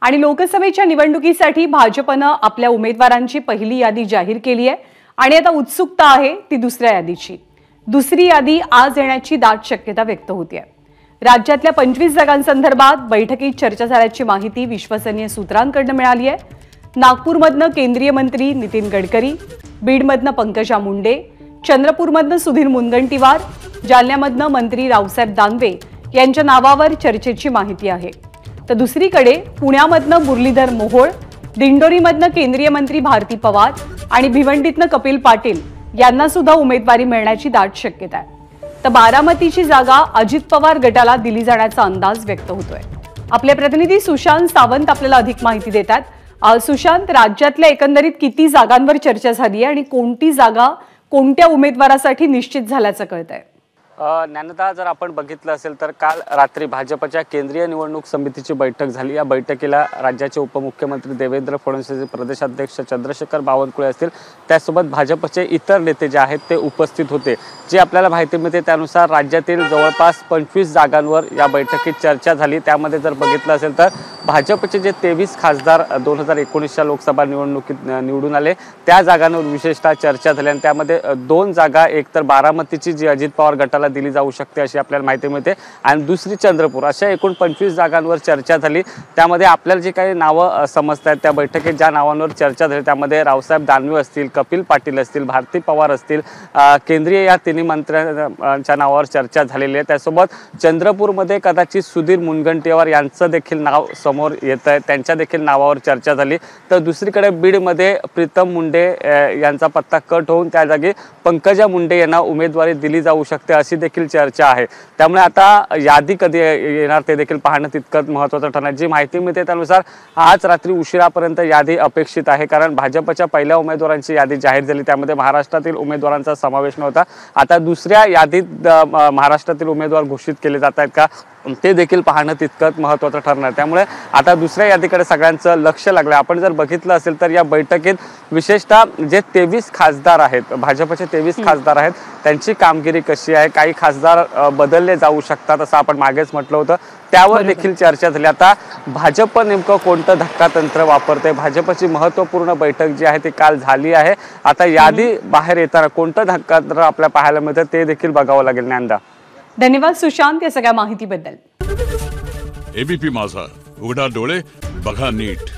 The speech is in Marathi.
आणि लोकसभेच्या निवडणुकीसाठी भाजपनं आपल्या उमेदवारांची पहिली यादी जाहीर केली आहे आणि आता उत्सुकता आहे ती दुसऱ्या यादीची। दुसरी यादी आज येण्याची दाट शक्यता व्यक्त होते आहे। राज्यातल्या 25 जागांसंदर्भात बैठकीत चर्चा झाल्याची माहिती विश्वसनीय सूत्रांकडून मिळाली आहे। नागपूरमधनं केंद्रीय मंत्री नितीन गडकरी, बीडमधनं पंकजा मुंडे, चंद्रपूरमधनं सुधीर मुनगंटीवार, जालन्यामधनं मंत्री रावसाहेब दानवे यांच्या नावावर चर्चेची माहिती आहे। तर दुसरीकडे पुण्यामधनं मुरलीधर मोहोळ, दिंडोरीमधनं केंद्रीय मंत्री भारती पवार आणि भिवंडीतनं कपिल पाटील यांना सुद्धा उमेदवारी मिळण्याची दाट शक्यता आहे। तर बारामतीची जागा अजित पवार गटाला दिली जाण्याचा अंदाज व्यक्त होतोय। आपले प्रतिनिधी सुशांत सावंत आपल्याला अधिक माहिती देतात। सुशांत, राज्यातल्या एकंदरीत किती जागांवर चर्चा झाली आणि कोणती जागा कोणत्या उमेदवारासाठी निश्चित झाल्याचं कळतंय? ज्ञानदा, जर आपण बघितलं असेल तर काल रात्री भाजपच्या केंद्रीय निवडणूक समितीची बैठक झाली। या बैठकीला राज्याचे उपमुख्यमंत्री देवेंद्र फडणवीस, प्रदेशाध्यक्ष चंद्रशेखर बावनकुळे असतील, त्यासोबत भाजपचे इतर नेते जे आहेत ते उपस्थित होते। जी आपल्याला माहिती मिळते त्यानुसार राज्यातील जवळपास 25 जागांवर या बैठकीत चर्चा झाली। त्यामध्ये जर बघितलं असेल तर भाजपचे जे 23 खासदार 2019च्या लोकसभा निवडणुकीत निवडून आले त्या जागांवर विशेषतः चर्चा झाली आणि त्यामध्ये 2 जागा, एक तर बारामतीची जी अजित पवार गटाला दिली जाऊ शकते अशी आपल्याला माहिती मिळते आणि दुसरी चंद्रपूर, अशा एकूण 25 जागांवर चर्चा झाली। त्यामध्ये आपल्याला जे काही नावं समजतात त्या बैठकीत ज्या नावांवर चर्चा झाली त्यामध्ये रावसाहेब दानवे असतील, कपिल पाटील असतील, भारती पवार असतील, केंद्रीय या तिन्ही मंत्र्यांच्या नावावर चर्चा झालेली आहे। त्यासोबत चंद्रपूरमध्ये कदाचित सुधीर मुनगंटीवार यांचं देखील नाव समोर येत आहे, त्यांच्या देखील नावावर चर्चा झाली। तर दुसरीकडे बीडमध्ये प्रीतम मुंडे यांचा पत्ता कट होऊन त्या जागी पंकजा मुंडे यांना उमेदवारी दिली जाऊ शकते अशी देखील चर्चा आहे। त्यामुळे आता यादी कधी येणार ते देखील पाहणं तितकंच महत्त्वाचं ठरणार। जी माहिती मिळते त्यानुसार आज रात्री उशिरापर्यंत यादी अपेक्षित आहे, कारण भाजपच्या पहिल्या उमेदवारांची यादी जाहीर झाली त्यामध्ये महाराष्ट्रातील उमेदवारांचा समावेश नव्हता। आता दुसऱ्या यादीत महाराष्ट्रातील उमेदवार घोषित केले जात आहेत का ते देखील पाहणं तितकंच महत्त्वाचं ठरणार। त्यामुळे आता दुसऱ्या यादीकडे सगळ्यांचं लक्ष लागलं। आपण जर बघितलं असेल तर या बैठकीत विशेषतः जे 23 खासदार आहेत, भाजपचे 23 खासदार आहेत, त्यांची कामगिरी कशी आहे, काही खासदार बदलले जाऊ शकतात असं आपण मागेच म्हटलं होतं, त्यावर देखील चर्चा झाली। आता भाजप नेमकं कोणतं धक्कातंत्र वापरते, भाजपची महत्त्वपूर्ण बैठक जी आहे ती काल झाली आहे। आता यादी बाहेर येताना कोणतं धक्कातंत्र आपल्याला पाहायला मिळतं ते देखील बघावं लागेल। ज्ञानदा, धन्यवाद सुशांत या सगळ्या माहितीबद्दल। एबीपी माझा, उघडा डोळे बघा नीट।